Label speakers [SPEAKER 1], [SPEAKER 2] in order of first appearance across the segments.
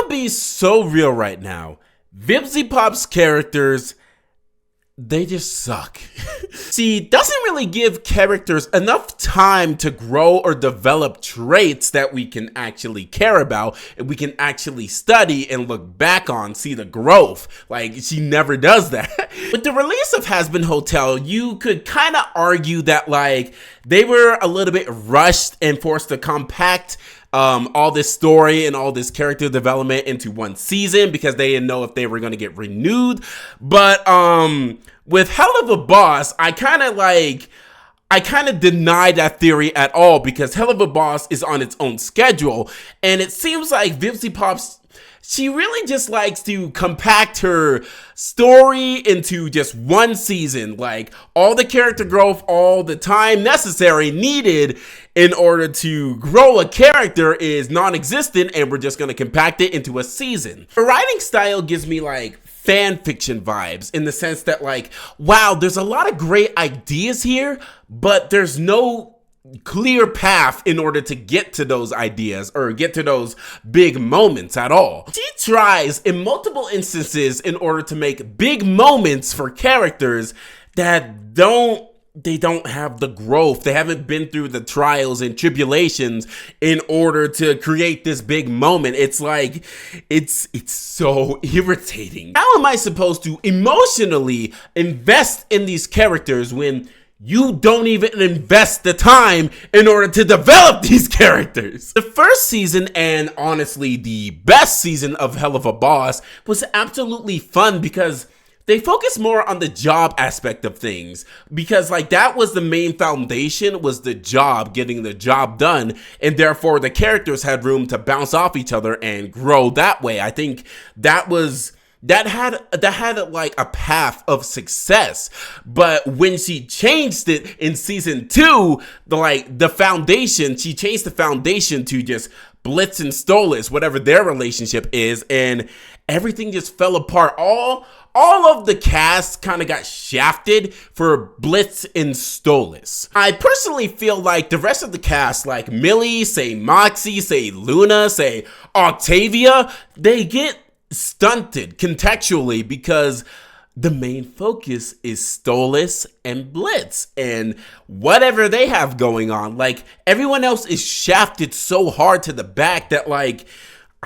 [SPEAKER 1] gonna be so real right now. Vivziepop's characters, they just suck. She doesn't really give characters enough time to grow or develop traits that we can actually care about and we can actually study and look back on, see the growth. Like, she never does that. With the release of Has Been Hotel, you could kind of argue that, like, they were a little bit rushed and forced to compact all this story and all this character development into one season because they didn't know if they were going to get renewed. But with Helluva Boss, I kind of deny that theory at all because Helluva Boss is on its own schedule, and it seems like Vivziepop, she really just likes to compact her story into just one season. Like, all the character growth, all the time necessary, needed in order to grow a character is non-existent, and we're just going to compact it into a season. Her writing style gives me like fan fiction vibes in the sense that, like, wow, there's a lot of great ideas here, but there's no clear path in order to get to those ideas or get to those big moments at all. She tries in multiple instances in order to make big moments for characters that don't have the growth. They haven't been through the trials and tribulations in order to create this big moment. It's like, it's so irritating. How am I supposed to emotionally invest in these characters when you don't even invest the time in order to develop these characters? The first season, and honestly the best season of Helluva Boss, was absolutely fun because they focus more on the job aspect of things, because like that was the main foundation, was the job, getting the job done, and therefore the characters had room to bounce off each other and grow that way. I think that had like a path of success. But when she changed it in season 2, the foundation, she changed the foundation to just Blitz and Stolas, whatever their relationship is, and everything just fell apart. All of the cast kind of got shafted for Blitz and Stolas. I personally feel like the rest of the cast, like Millie, say Moxie, say Luna, say Octavia, they get stunted contextually because the main focus is Stolas and Blitz and whatever they have going on. Like, everyone else is shafted so hard to the back that, like,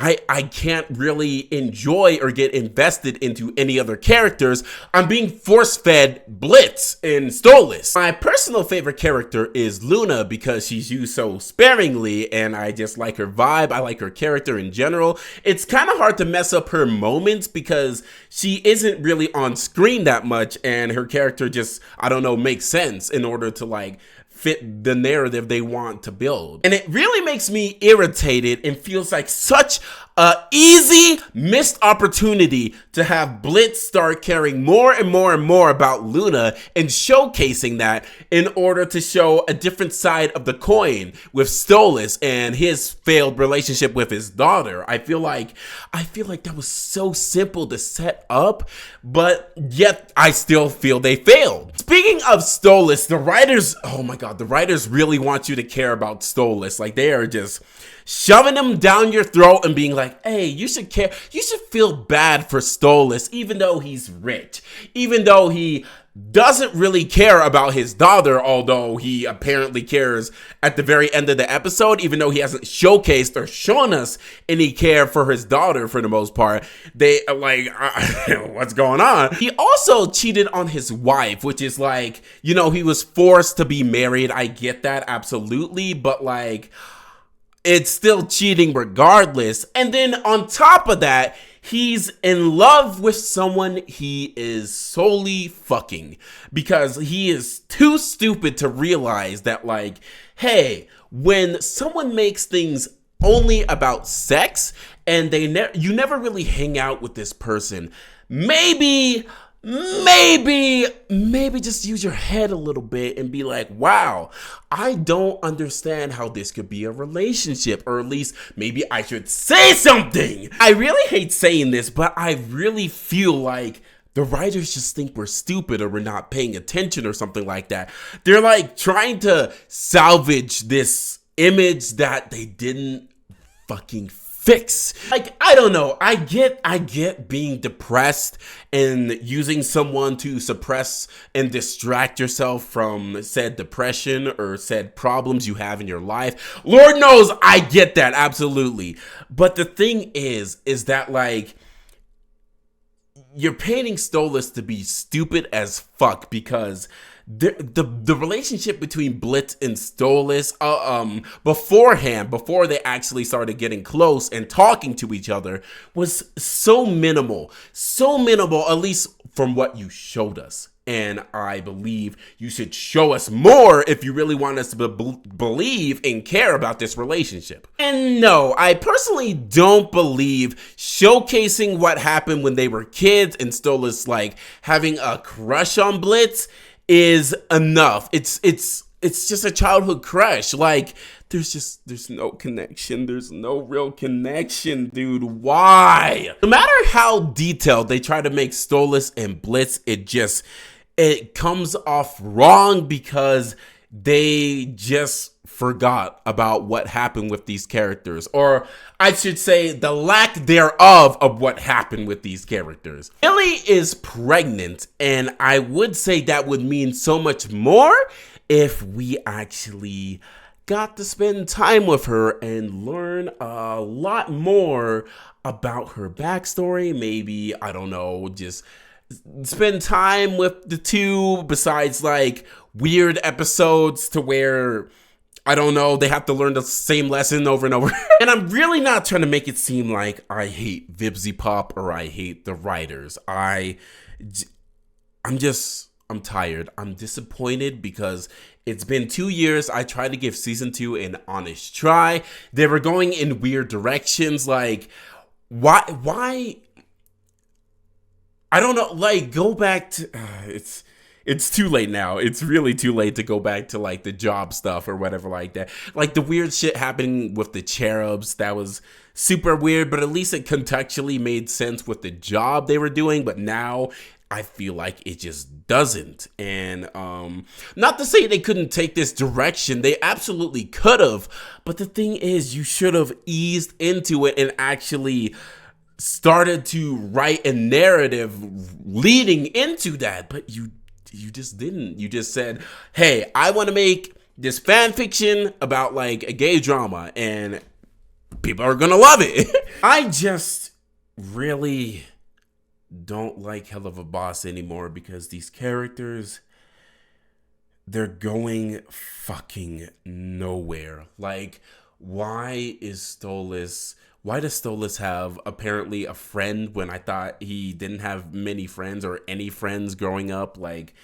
[SPEAKER 1] I can't really enjoy or get invested into any other characters. I'm being force-fed Blitz and Stolas. My personal favorite character is Luna because she's used so sparingly, and I just like her vibe. I like her character in general. It's kind of hard to mess up her moments because she isn't really on screen that much, and her character just, I don't know, makes sense in order to, like, fit the narrative they want to build. And it really makes me irritated and feels like such a easy missed opportunity to have Blitz start caring more and more and more about Luna and showcasing that in order to show a different side of the coin with Stolas and his failed relationship with his daughter. I feel like that was so simple to set up, but yet I still feel they failed. Speaking of Stolas, the writers, oh my god, the writers really want you to care about Stolas. Like, they are just shoving him down your throat and being like, hey, you should care. You should feel bad for Stolas, even though he's rich, even though he doesn't really care about his daughter, although he apparently cares at the very end of the episode, even though he hasn't showcased or shown us any care for his daughter for the most part. They like, what's going on? He also cheated on his wife, which is like, you know, he was forced to be married. I get that, absolutely, but like, it's still cheating regardless. And then on top of that, he's in love with someone he is solely fucking because he is too stupid to realize that, like, hey, when someone makes things only about sex and you never really hang out with this person, maybe just use your head a little bit and be like, wow, I don't understand how this could be a relationship, or at least maybe I should say something. I really hate saying this, but I really feel like the writers just think we're stupid or we're not paying attention or something like that. They're like trying to salvage this image that they didn't fucking fix. Like, I don't know. I get being depressed and using someone to suppress and distract yourself from said depression or said problems you have in your life. Lord knows I get that, absolutely. But the thing is that, like, you're painting Stolas to be stupid as fuck because the relationship between Blitz and Stolas before they actually started getting close and talking to each other was so minimal, at least from what you showed us. And I believe you should show us more if you really want us to believe and care about this relationship. And no, I personally don't believe showcasing what happened when they were kids and Stolas like having a crush on Blitz is enough. It's just a childhood crush. Like, there's no connection. There's no real connection, dude. Why? No matter how detailed they try to make Stolas and Blitz, it comes off wrong because they just forgot about what happened with these characters, or I should say the lack thereof of what happened with these characters. Millie is pregnant, and I would say that would mean so much more if we actually got to spend time with her and learn a lot more about her backstory. Maybe, I don't know, just spend time with the two besides like weird episodes to where, I don't know, they have to learn the same lesson over and over. And I'm really not trying to make it seem like I hate Vivziepop or I hate the writers. I'm tired. I'm disappointed because it's been 2 years. I tried to give season 2 an honest try. They were going in weird directions. Like, why? I don't know, like, go back to, it's too late now. It's really too late to go back to, like, the job stuff or whatever like that. Like, the weird shit happening with the cherubs, that was super weird, but at least it contextually made sense with the job they were doing, but now I feel like it just doesn't. And, not to say they couldn't take this direction, they absolutely could have, but the thing is, you should have eased into it and actually started to write a narrative leading into that, but you just didn't. You just said, hey, I want to make this fan fiction about like a gay drama and people are gonna love it. I just really don't like Helluva Boss anymore because these characters, they're going fucking nowhere. Like, why does Stolas have apparently a friend when I thought he didn't have many friends or any friends growing up? Like,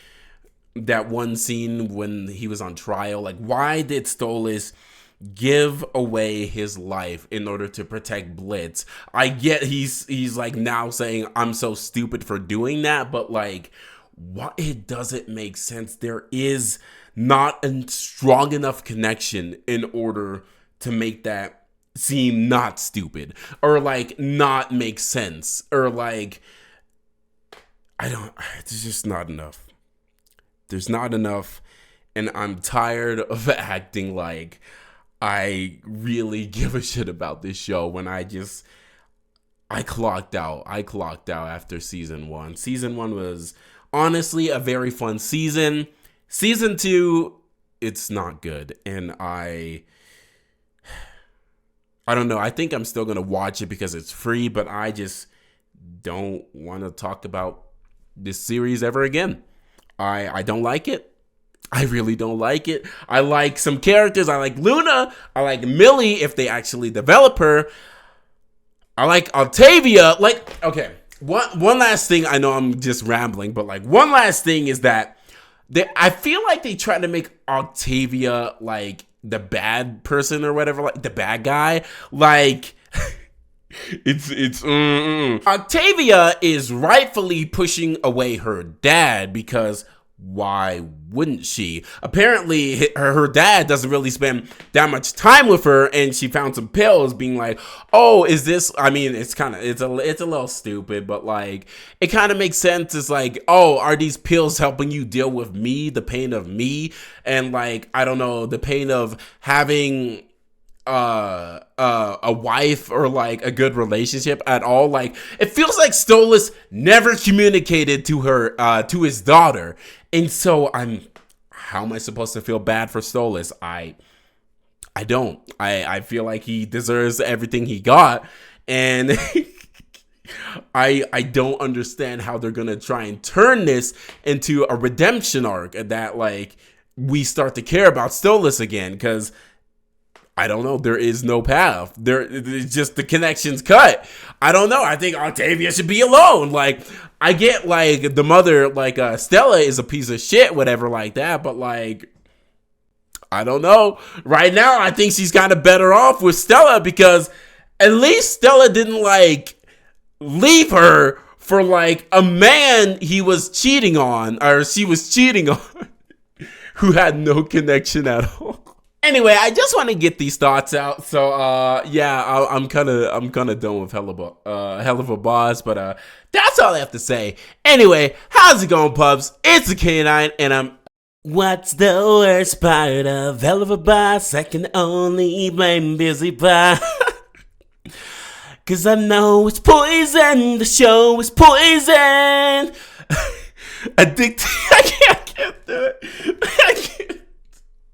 [SPEAKER 1] that one scene when he was on trial, like, why did Stolas give away his life in order to protect Blitz? I get he's like now saying I'm so stupid for doing that, but like, what? It doesn't make sense. There is not a strong enough connection in order to make that seem not stupid or like not make sense or like, it's just not enough. There's not enough, and I'm tired of acting like I really give a shit about this show when I clocked out. I clocked out after season 1. Season 1 was honestly a very fun season. Season 2, it's not good, and I don't know. I think I'm still going to watch it because it's free, but I just don't want to talk about this series ever again. I don't like it. I really don't like it. I like some characters. I like Luna. I like Millie if they actually develop her. I like Octavia. Like, okay, one last thing. I know I'm just rambling, but like one last thing is that I feel like they try to make Octavia like the bad person or whatever, like the bad guy. Like, Octavia is rightfully pushing away her dad because why wouldn't she? Apparently her dad doesn't really spend that much time with her, and she found some pills being like, oh, is this, I mean, it's a little stupid, but like it kind of makes sense. It's like, oh, are these pills helping you deal with me, the pain of me, and like, I don't know, the pain of having a wife or like a good relationship at all. Like, it feels like Stolas never communicated to her, to his daughter. And so how am I supposed to feel bad for Stolas? I don't. I feel like he deserves everything he got. And I don't understand how they're gonna try and turn this into a redemption arc that like we start to care about Stolas again, because I don't know, there is no path. It's just the connection's cut. I don't know. I think Octavia should be alone. Like, I get like the mother, like Stella is a piece of shit, whatever like that, but like, I don't know. Right now, I think she's kind of better off with Stella, because at least Stella didn't like leave her for like a man he was cheating on, or she was cheating on, who had no connection at all. Anyway, I just want to get these thoughts out. So yeah, I'm kind of done with Helluva Boss, but that's all I have to say. Anyway, how's it going, pups? It's the K9, and I'm. What's the worst part of Helluva Boss? I can only blame Vivziepop. Cause I know it's poison, the show is poison. Addicted, I can't do it.